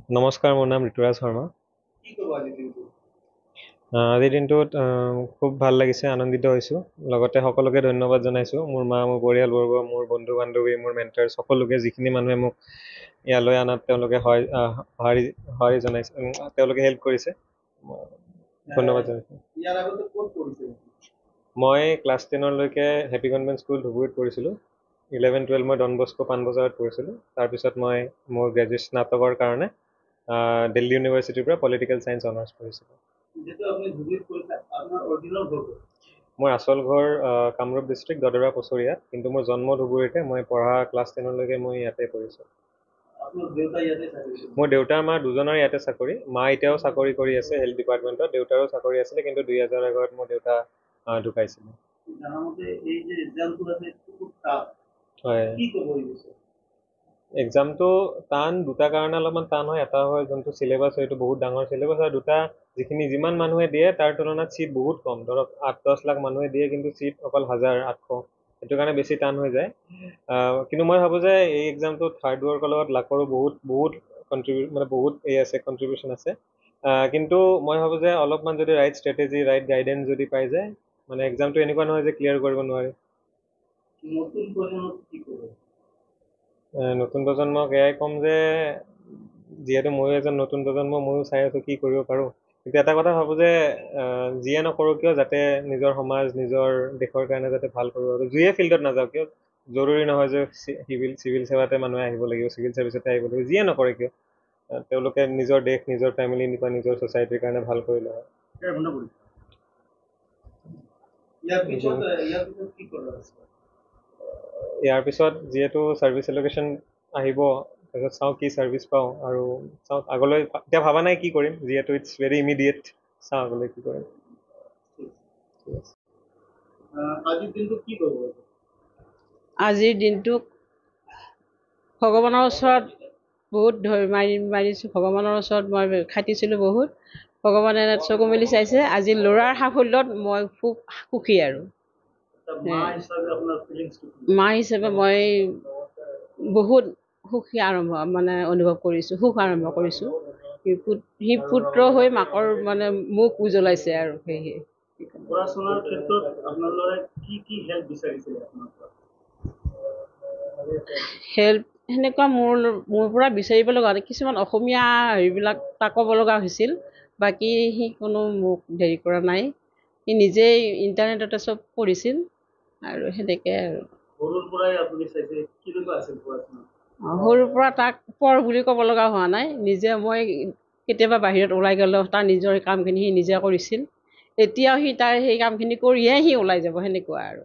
নমস্কাৰ, মোৰ নাম ঋতুৰাজ শৰ্মা। আজিৰ দিনটোত খুব ভাল লাগিছে, আনন্দিত হৈছোঁ। লগতে সকলোকে ধন্যবাদ জনাইছোঁ। মোৰ মা, মোৰ পৰিয়ালবৰ্গ, মোৰ বন্ধু-বান্ধৱী, মোৰ মেণ্টাৰ সকলোকে, যিখিনি মানুহে মোক ইয়ালৈ আনাত তেওঁলোকে সঁহাৰি জনাইছে, তেওঁলোকে হেল্প কৰিছে। ধন্যবাদ জনাইছোঁ। মই ক্লাছ 10লৈকে হেপী কনভেন্ট স্কুল ধুবুৰীত পঢ়িছিলোঁ। 11-12 মই ডন বস্কো পাণবজাৰত পঢ়িছিলোঁ। তাৰপিছত মই মোৰ স্নাতকৰ কাৰণে দিল্লী ইউনিভাৰ্চিটিৰ পৰা পলিটিকেল ছায়েন্স অনাৰ্ছ পঢ়িছিলোঁ। মোৰ আচল ঘৰ কামৰূপ ডিষ্ট্ৰিক্ট দদৰা পছৰিয়াত, কিন্তু মোৰ জন্ম ধুবুৰীতে। মই পঢ়া ক্লাছ 10লৈকে মই ইয়াতে পঢ়িছোঁ। মোৰ দেউতাৰ মা দুজনৰ ইয়াতে চাকৰি। মা এতিয়াও চাকৰি কৰি আছে হেল্থ ডিপাৰ্টমেণ্টত। দেউতাৰো চাকৰি আছিলে, কিন্তু 2011 মোৰ দেউতা ঢুকাইছিলে। হয়, এক্সামটো টান দুটা কাৰণে অলপমান টান হয়। এটা হয় যোনটো চিলেবাছ হয়, এইটো বহুত ডাঙৰ চিলেবাছ, আৰু দুটা যিমান মানুহে দিয়ে তাৰ তুলনাত চিট বহুত কম। ধৰক 8-10 লাখ মানুহে দিয়ে, কিন্তু চিট অকল 1800। সেইটো কাৰণে বেছি টান হৈ যায়। কিন্তু মই ভাবোঁ যে এই এক্সামটোত হাৰ্ড ৱৰ্কৰ লগত লাকৰো বহুত কণ্ট্ৰিবিউশ্যন আছে। কিন্তু মই ভাবোঁ যে অলপমান যদি ৰাইট ষ্ট্ৰেটেজি, ৰাইট গাইডেঞ্চ যদি পাই যায়, মানে এক্সামটো এনেকুৱা নহয় যে ক্লিয়াৰ কৰিব নোৱাৰে। নতুন প্ৰজন্মক এয়াই ক'ম যে যিহেতু ময়ো এজন নতুন প্ৰজন্ম, ময়ো চাই আছোঁ কি কৰিব পাৰোঁ। কিন্তু এটা কথা ভাবোঁ যে যিয়ে নকৰোঁ কিয় যাতে নিজৰ সমাজ, নিজৰ দেশৰ কাৰণে যাতে ভাল কৰোঁ। আৰু যিয়ে ফিল্ডত নাযাওঁ কিয়, জৰুৰী নহয় যে চিভিল সেৱাতে মানুহে আহিব লাগিব, চিভিল ছাৰ্ভিচতে আহিব লাগিব। যিয়ে নকৰে কিয় তেওঁলোকে নিজৰ দেশ, নিজৰ ফেমিলি বা নিজৰ ছ'চাইটিৰ কাৰণে ভাল কৰিলে হয়। ইয়াৰ পিছত যিহেতু ছাৰ্ভিচ এল'কেশ্যন আহিব, তাৰপিছত চাওঁ কি ছাৰ্ভিচ পাওঁ, আৰু চাওঁ আগলৈ। এতিয়া ভবা নাই কি কৰিম, যিহেতু ইটছ ভেৰি ইমিডিয়েট। চাওঁ আগলৈ কি কৰিম। আজিৰ দিনটোক ভগৱানৰ ওচৰত বহুত মাৰিছোঁ। ভগৱানৰ ওচৰত মই খাটিছিলোঁ বহুত। ভগৱানে চকু মেলি চাইছে। আজি ল'ৰাৰ সাফল্যত মই খুব সুখী। আৰু মা হিচাপে মই বহুত সুখী অনুভৱ কৰিছোঁ, সুখ আৰম্ভ কৰিছোঁ। সি পুত্ৰ হৈ মাকৰ মুখ উজ্বলাইছে। আৰু সেয়েহে হেল্প সেনেকুৱা মোৰ পৰা বিচাৰিব লগা নাই। কিছুমান অসমীয়া হেৰিবিলাক তাক ক'ব লগা হৈছিল। বাকী সি কোনো মোক হেৰি কৰা নাই। সি নিজেই ইণ্টাৰনেটতে চব পঢ়িছিল, আৰু সেনেকৈ আৰু সৰুৰ পৰা তাক পঢ় বুলি ক'ব লগা হোৱা নাই। মই কেতিয়াবা বাহিৰত ওলাই গ'লেও তাৰ নিজৰ কামখিনি সি নিজে কৰিছিল। এতিয়াও সি তাৰ সেই কামখিনি কৰিহে সি ওলাই যাব, সেনেকুৱা আৰু।